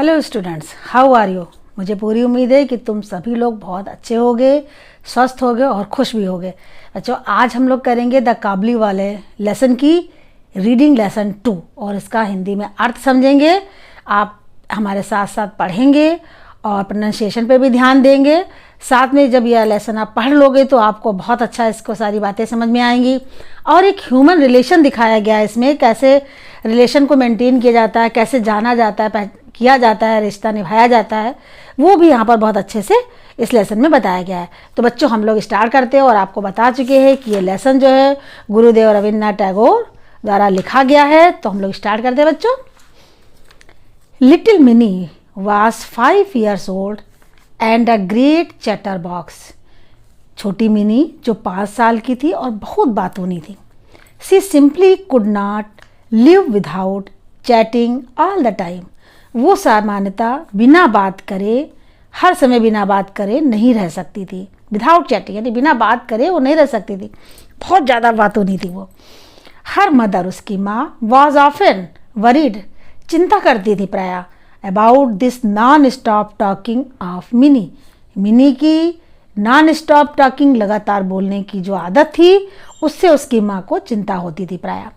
Hello students, how are you. मुझे पूरी उम्मीद है कि तुम सभी लोग बहुत अच्छे होगे, स्वस्थ होगे और खुश भी होगे। बच्चों, आज हम लोग करेंगे द काबली वाले लेसन की रीडिंग लेसन 2 और इसका हिंदी में अर्थ समझेंगे। आप हमारे साथ साथ पढ़ेंगे और प्रोनाउंसिएशन पे भी ध्यान देंगे। साथ में जब यह लेसन आप पढ़ लोगे तो आपको बहुत अच्छा इसको सारी बातें समझ में आएंगी। और एक ह्यूमन रिलेशन दिखाया गया है इसमें, कैसे रिलेशन को मेंटेन किया जाता है, कैसे जाना जाता है, किया जाता है, रिश्ता निभाया जाता है, वो भी यहाँ पर बहुत अच्छे से इस लेसन में बताया गया है। तो बच्चों, हम लोग स्टार्ट करते हैं और आपको बता चुके हैं कि ये लेसन जो है गुरुदेव रविन्द्रनाथ टैगोर द्वारा लिखा गया है। तो हम लोग स्टार्ट करते हैं बच्चों। Little mini was 5 years old and a great chatterbox। छोटी मिनी जो 5 साल की थी और बहुत बातूनी थी। She simply could not live without chatting all the time। वो सामान्यतः बिना बात करे, हर समय बिना बात करे नहीं रह सकती थी। विदाउट चैटिंग यानी बिना बात करे वो नहीं रह सकती थी, बहुत ज़्यादा बातूनी थी वो। हर मदर, उसकी माँ, वॉज ऑफन वरीड, चिंता करती थी प्रायः about this non stop talking of mini. Mini की नॉन स्टॉप टॉकिंग, लगातार बोलने की जो आदत थी, उससे उसकी माँ को चिंता होती थी प्रायः।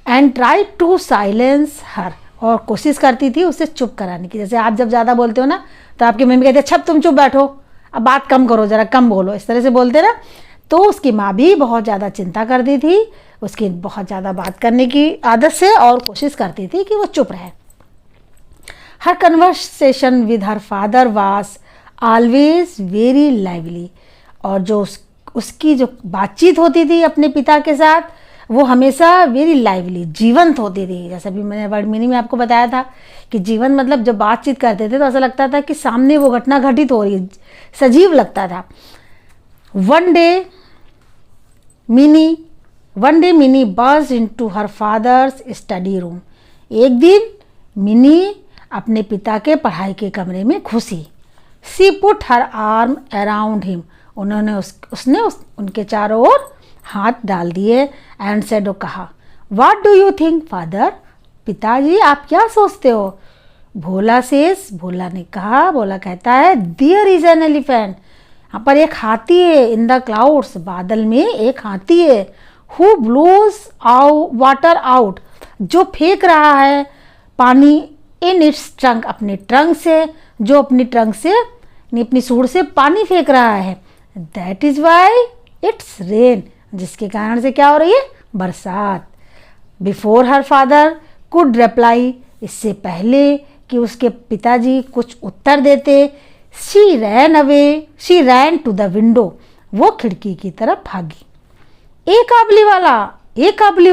एंड ट्राई टू साइलेंस हर, और कोशिश करती थी उसे चुप कराने की। जैसे आप जब ज़्यादा बोलते हो ना तो आपकी मम्मी कहती है अच्छा तुम चुप बैठो, अब बात कम करो, ज़रा कम बोलो, इस तरह से बोलते ना। तो उसकी माँ भी बहुत ज़्यादा चिंता करती थी उसकी बहुत ज़्यादा बात करने की आदत से, और कोशिश करती थी कि वो चुप रहे। Her conversation with her father was always very lively, और जो उसकी जो बातचीत होती थी अपने पिता के साथ, वो हमेशा वेरी लाइवली, जीवंत होती थी। जैसे अभी मैंने वर्ड मीनिंग में आपको बताया था कि जीवन मतलब जब बातचीत करते थे तो ऐसा लगता था कि सामने वो घटना घटित हो रही है, सजीव लगता था। One day mini burst into her father's study room. एक दिन मिनी अपने पिता के पढ़ाई के कमरे में घुसी। She put her arm around him, उसने उनके चारों ओर हाथ डाल दिए। एंड सेड, कहा, what do you think father, पिताजी आप क्या सोचते हो। भोला सेज, भोला ने कहा, भोला कहता है, देयर इज एन एलिफेंट, यहाँ पर एक हाथी है। इन द क्लाउड्स, बादल में एक हाथी है। हु ब्लोज वाटर आउट, जो फेंक रहा है पानी, इन इट्स ट्रंक, अपने ट्रंक से, जो अपनी ट्रंक से अपनी सूंड से पानी फेंक रहा है। That is why it's rain, जिसके कारण से क्या हो रही है, बरसात। Before her father could reply, इससे पहले कि उसके पिताजी कुछ उत्तर देते, she ran to the window, वो खिड़की की तरफ भागी। ए काबली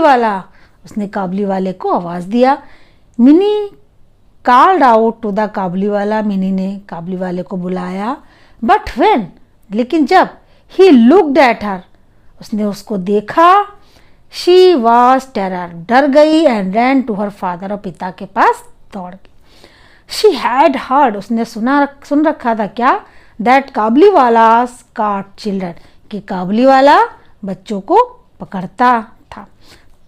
वाला, उसने काबली वाले को आवाज दिया। Mini called out to the Kabuliwala, Mini ने काबली वाले को बुलाया। बट व्हेन, लेकिन जब, ही लुक्ड एट हर, उसने उसको देखा, शी वॉज टेरर, डर गई। And ran to her father, और पिता के पास दौड़ गई। शी हैड हर्ड, उसने सुन रखा था क्या, दैट काबली वाला काट चिल्ड्रन, कि काबली वाला बच्चों को पकड़ता था।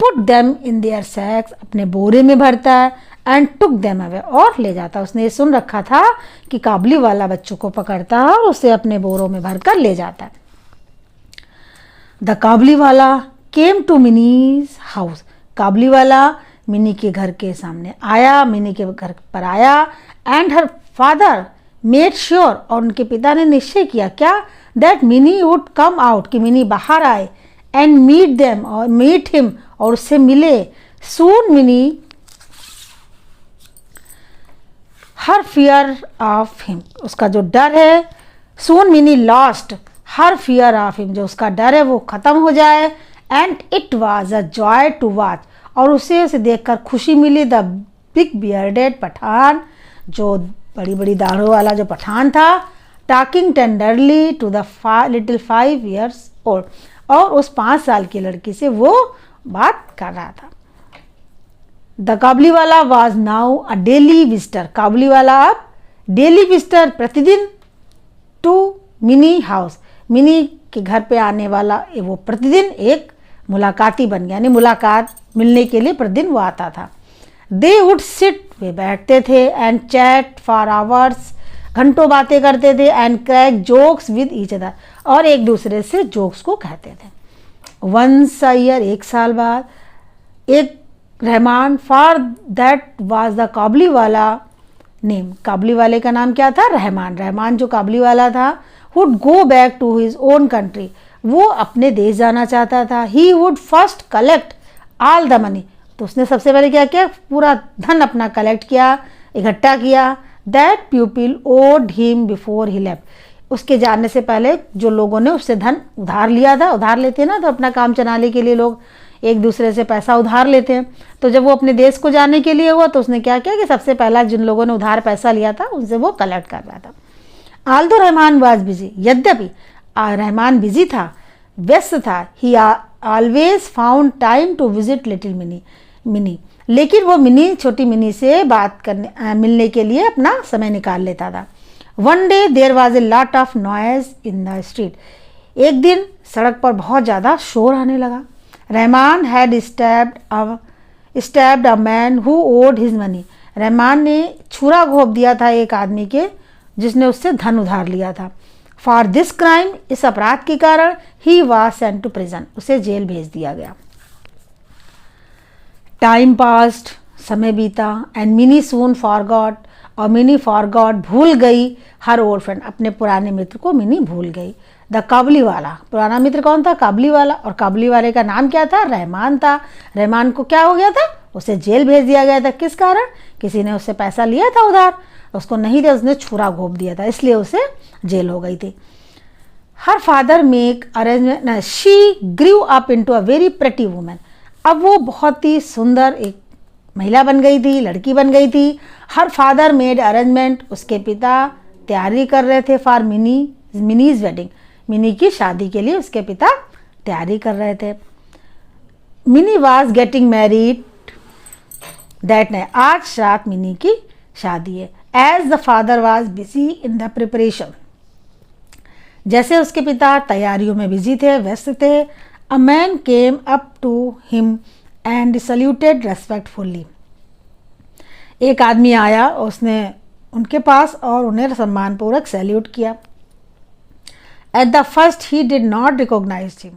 पुट देम इन देयर सैक्स, अपने बोरे में भरता है। एंड टुक देम अवे, और ले जाता। उसने ये सुन रखा था कि काबली वाला बच्चों को पकड़ता है और उसे अपने बोरों में भरकर ले जाता है। द काबली वाला केम टू मिनीज हाउस, काबली वाला मिनी के घर के सामने आया, मिनी के घर पर आया। And her father made sure, और उनके पिता ने निश्चय किया क्या, that Mini would come out, कि मिनी बाहर आए। एंड मीट देम, और मीट हिम, और उससे मिले। Soon Mini her fear of him, उसका जो डर है, soon Mini lost her fear of him, जो उसका डर है वो खत्म हो जाए। And it was a joy to watch, और उसे देखकर खुशी मिली। द बिग बियर्डेड पठान, जो बड़ी बड़ी दाढ़ों वाला जो पठान था, talking tenderly to the little 5 years old, और उस 5 साल की लड़की से वो बात कर रहा था। The Kabuliwala was now a daily visitor, Kabuliwala अब डेली विजिटर, प्रतिदिन, टू मिनी हाउस, मिनी के घर पे आने वाला वो प्रतिदिन एक मुलाकाती बन गया, यानी मुलाकात मिलने के लिए प्रतिदिन वो आता था। दे वुड सिट वे बैठते थे एंड चैट फॉर आवर्स, घंटों बातें करते थे, and crack jokes with each other, और एक दूसरे से जोक्स को कहते थे। वंस अ ईयर, एक साल बाद, एक Rahman, for that was the Kabuliwala name, काबली वाले का नाम क्या था? रहमान। रहमान जो काबली वाला था, would go back to his own country, वो अपने देश जाना चाहता था। He would first collect all the money, तो उसने सबसे पहले क्या किया? पूरा धन अपना कलेक्ट किया, इकट्ठा किया। That people owed him before he left, उसके जाने से पहले जो लोगों ने उससे धन उधार लिया था, उधार लेते हैं ना, तो अपना काम चलाने के लिए लोग एक दूसरे से पैसा उधार लेते हैं। तो जब वो अपने देश को जाने के लिए हुआ, तो उसने क्या किया कि सबसे पहला जिन लोगों ने उधार पैसा लिया था उनसे वो कलेक्ट कर रहा था। आल्दो रहमान वाज बिजी, यद्यपि रहमान बिजी था, व्यस्त था। He always found time to visit little Mini, लेकिन वो मिनी, छोटी मिनी से बात करने मिलने के लिए अपना समय निकाल लेता था। One day there was a lot of noise in the street, एक दिन सड़क पर बहुत ज़्यादा शोर आने लगा। Rahman had stabbed a man who owed his money, Rahman ने छुरा घोंप दिया था एक आदमी के जिसने उससे धन उधार लिया था। फॉर दिस क्राइम, इस अपराध के कारण, he was sent to prison, उसे जेल भेज दिया गया। टाइम पास्ड, समय बीता, एंड मिनी सून फॉरगॉट, और मिनी फॉरगॉट, भूल गई हर ओल्ड फ्रेंड, अपने पुराने मित्र को मिनी भूल गई। द काबली वाला, पुराना मित्र कौन था? काबली वाला, और काबली वाले का नाम क्या था? रहमान था। रहमान को क्या हो गया था? उसे जेल भेज दिया गया था। किस कारण? किसी ने उससे पैसा लिया था उधार, उसको नहीं दिया, उसने छुरा घोंप दिया था, इसलिए उसे जेल हो गई थी। Her father make arrangement, she grew up into a very pretty woman, अब वो बहुत ही सुंदर एक महिला बन गई थी, लड़की बन गई थी। हर फादर मेड अरेंजमेंट, उसके पिता तैयारी कर रहे थे फॉर मिनीज वेडिंग, मिनी की शादी के लिए उसके पिता तैयारी कर रहे थे। Mini was getting married that night, आज रात मिनी की शादी है। As the father was busy in the preparation, जैसे उसके पिता तैयारियों में बिजी थे, व्यस्त थे। A man came up to him and saluted respectfully, एक आदमी आया, उसने उनके पास और उन्हें सम्मानपूर्वक सैल्यूट किया। At the first he did not recognize him,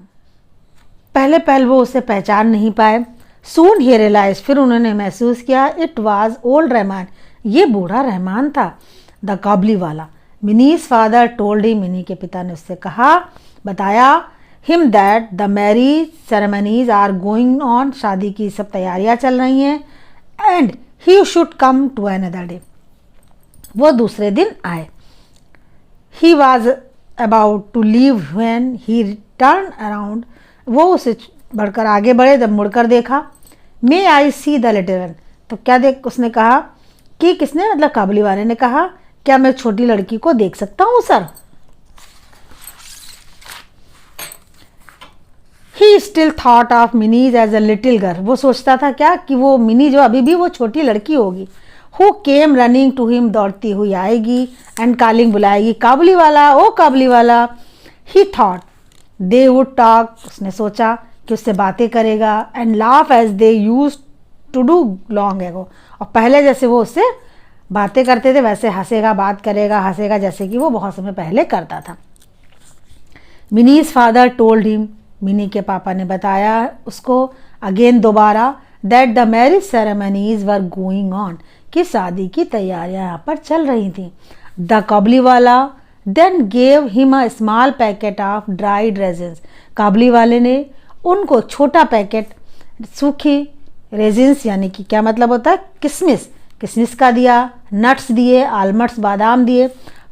पहले वो उसे पहचान नहीं पाए। सून ही रियलाइज, फिर उन्होंने महसूस किया, इट वाज ओल्ड रहमान, ये बूढ़ा रहमान था। The Kabuliwala, Mini's father told him, Mini के पिता ने उससे कहा, बताया, him that the marriage ceremonies are going on, शादी की सब तैयारियां चल रही हैं, and he should come to another day, वो दूसरे दिन आए। He was about to leave when he turn around, वो उसे बढ़कर आगे बढ़े, जब मुड़कर देखा। May I see the little one, तो क्या देख, उसने कहा कि किसने, मतलब काबली वाले ने कहा, क्या मैं छोटी लड़की को देख सकता हूँ sir? He still thought of Mini's as a little girl, वो सोचता था क्या कि वो मिनी जो अभी भी वो छोटी लड़की होगी। Who came running to him, दौड़ती हुई आएगी, एंड कॉलिंग, बुलाएगी, काबली वाला, ओ Kabuliwala. He thought they would talk, उसने सोचा कि उससे बातें करेगा, and laugh as they used to do long ago, और पहले जैसे वो उससे बातें करते थे वैसे हंसेगा, बात करेगा, हंसेगा, जैसे कि वो बहुत समय पहले करता था। Minis father told him, Mini के पापा ने बताया उसको अगेन, दोबारा, that the marriage ceremonies were going on, कि शादी की तैयारियां यहाँ पर चल रही थी। The Kabuliwala then gave him a small packet of dried raisins, काबली वाले ने उनको छोटा पैकेट सूखी रेजिन्स, यानी कि क्या मतलब होता है, किशमिश, किशमिश का दिया, नट्स दिए, आलमंड्स, बादाम दिए,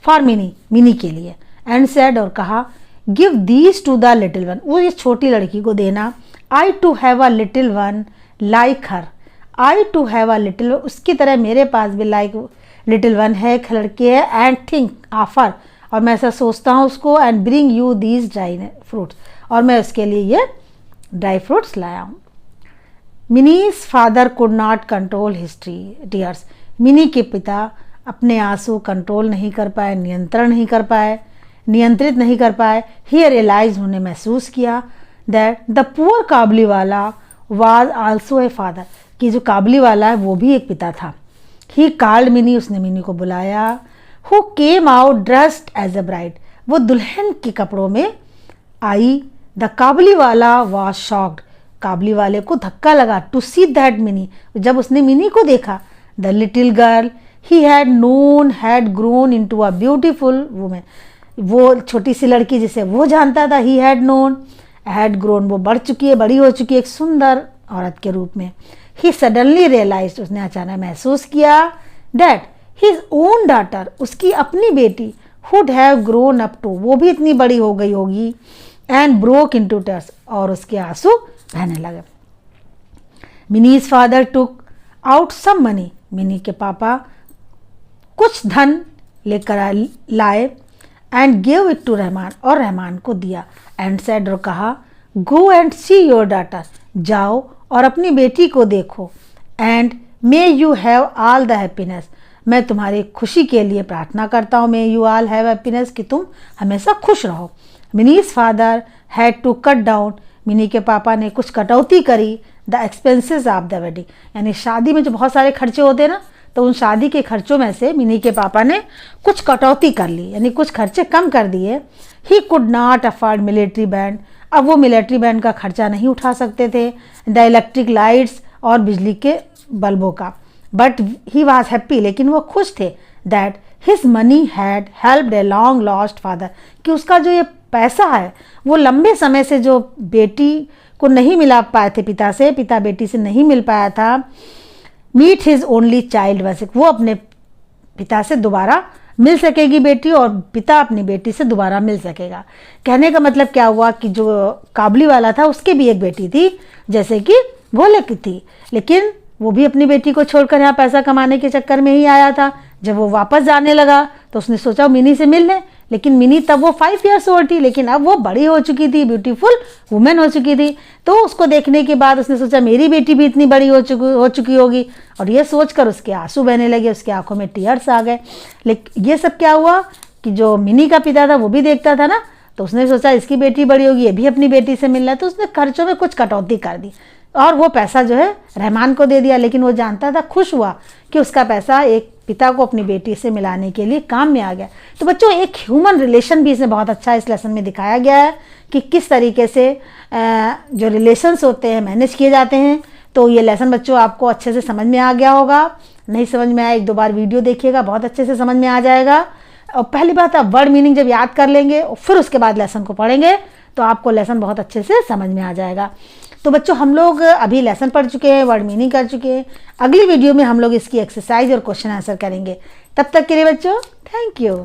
फॉर मिनी के लिए। एंड सेड, और कहा, give these to the little one, वो इस छोटी लड़की को देना। I too have a little one like her, I too have a little, उसकी तरह मेरे पास भी लाइक लिटिल वन है, एक लड़की है। एंड थिंक ऑफर, और मैं ऐसा सोचता हूँ उसको, and bring you these dry fruits, और मैं उसके लिए ये ड्राई फ्रूट्स लाया हूँ। Minis father could not control his tears, mini के पिता अपने आंसू कंट्रोल नहीं कर पाए, नियंत्रित नहीं कर पाए। ही रियलाइज, उन्हें महसूस किया, दैट द पुअर काबली वाला वाज आल्सो ए फादर, कि जो काबली वाला है वो भी एक पिता था। ही कॉल्ड मिनी, उसने मिनी को बुलाया। Who came out dressed as a bride, वो दुल्हन के कपड़ों में आई। The Kabuliwala was shocked, काबली वाले को धक्का लगा टू सी दैट मिनी, जब उसने मिनी को देखा। The little girl he had known had grown into a beautiful women, वो छोटी सी लड़की जिसे वो जानता था, he had known had grown, वो बढ़ चुकी है, बड़ी हो चुकी है एक सुंदर औरत के रूप में। ही सडनली रियलाइज्ड, उसने अचानक महसूस किया दैट हिज ओन डॉटर, उसकी अपनी बेटी, would have grown up too, वो भी इतनी बड़ी हो गई होगी, एंड ब्रोक इनटू टीयर्स, और उसके आंसू बहने लगे। Mini's father took out some money, Mini के पापा कुछ धन लेकर लाए, and give it to Rahman, और रहमान को दिया। एंड सेड, और कहा, go and see your daughter, जाओ और अपनी बेटी को देखो। And may you have all the happiness, मैं तुम्हारी खुशी के लिए प्रार्थना करता हूँ। May you all have happiness, कि तुम हमेशा खुश रहो। Mini's father had to cut down, mini के पापा ने कुछ कटौती करी, the expenses of the wedding, यानी शादी में जो बहुत सारे खर्चे होते हैं ना, तो उन शादी के खर्चों में से मिनी के पापा ने कुछ कटौती कर ली, यानी कुछ खर्चे कम कर दिए। He could not afford military band, अब वो मिलिट्री बैंड का खर्चा नहीं उठा सकते थे, द इलेक्ट्रिक लाइट्स, और बिजली के बल्बों का। बट ही वॉज हैप्पी, लेकिन वो खुश थे, that his money had helped a long lost father, कि उसका जो ये पैसा है वो लंबे समय से जो बेटी को नहीं मिला पाए थे, पिता बेटी से नहीं मिल पाया था। मीट हिज ओनली चाइल्ड वैसे, वो अपने पिता से दोबारा मिल सकेगी बेटी, और पिता अपनी बेटी से दोबारा मिल सकेगा। कहने का मतलब क्या हुआ कि जो काबली वाला था उसके भी एक बेटी थी, जैसे कि भोले की थी, लेकिन वो भी अपनी बेटी को छोड़कर यहाँ पैसा कमाने के चक्कर में ही आया था। जब वो वापस जाने लगा तो उसने सोचा मिनी से मिल ले, लेकिन मिनी तब वो 5 ईयर्स ओल्ड थी, लेकिन अब वो बड़ी हो चुकी थी, ब्यूटीफुल वुमेन हो चुकी थी। तो उसको देखने के बाद उसने सोचा मेरी बेटी भी इतनी बड़ी हो चुकी होगी, और ये सोचकर उसके आंसू बहने लगे, उसके आंखों में टीयर्स आ गए। लेकिन ये सब क्या हुआ कि जो मिनी का पिता था वो भी देखता था ना, तो उसने सोचा इसकी बेटी बड़ी होगी, ये भी अपनी बेटी से मिलना है, तो उसने खर्चों में कुछ कटौती कर दी और वो पैसा जो है रहमान को दे दिया। लेकिन वो जानता था, खुश हुआ कि उसका पैसा एक पिता को अपनी बेटी से मिलाने के लिए काम में आ गया। तो बच्चों, एक ह्यूमन रिलेशन भी इसमें बहुत अच्छा इस लेसन में दिखाया गया है कि किस तरीके से जो रिलेशंस होते हैं मैनेज किए जाते हैं। तो ये लेसन बच्चों आपको अच्छे से समझ में आ गया होगा। नहीं समझ में आया, 1-2 बार वीडियो देखिएगा, बहुत अच्छे से समझ में आ जाएगा। और पहली बात, आप वर्ड मीनिंग जब याद कर लेंगे और फिर उसके बाद लेसन को पढ़ेंगे तो आपको लेसन बहुत अच्छे से समझ में आ जाएगा। तो बच्चों, हम लोग अभी लेसन पढ़ चुके हैं, वर्ड मीनिंग कर चुके हैं। अगली वीडियो में हम लोग इसकी एक्सरसाइज और क्वेश्चन आंसर करेंगे। तब तक के लिए बच्चों, थैंक यू।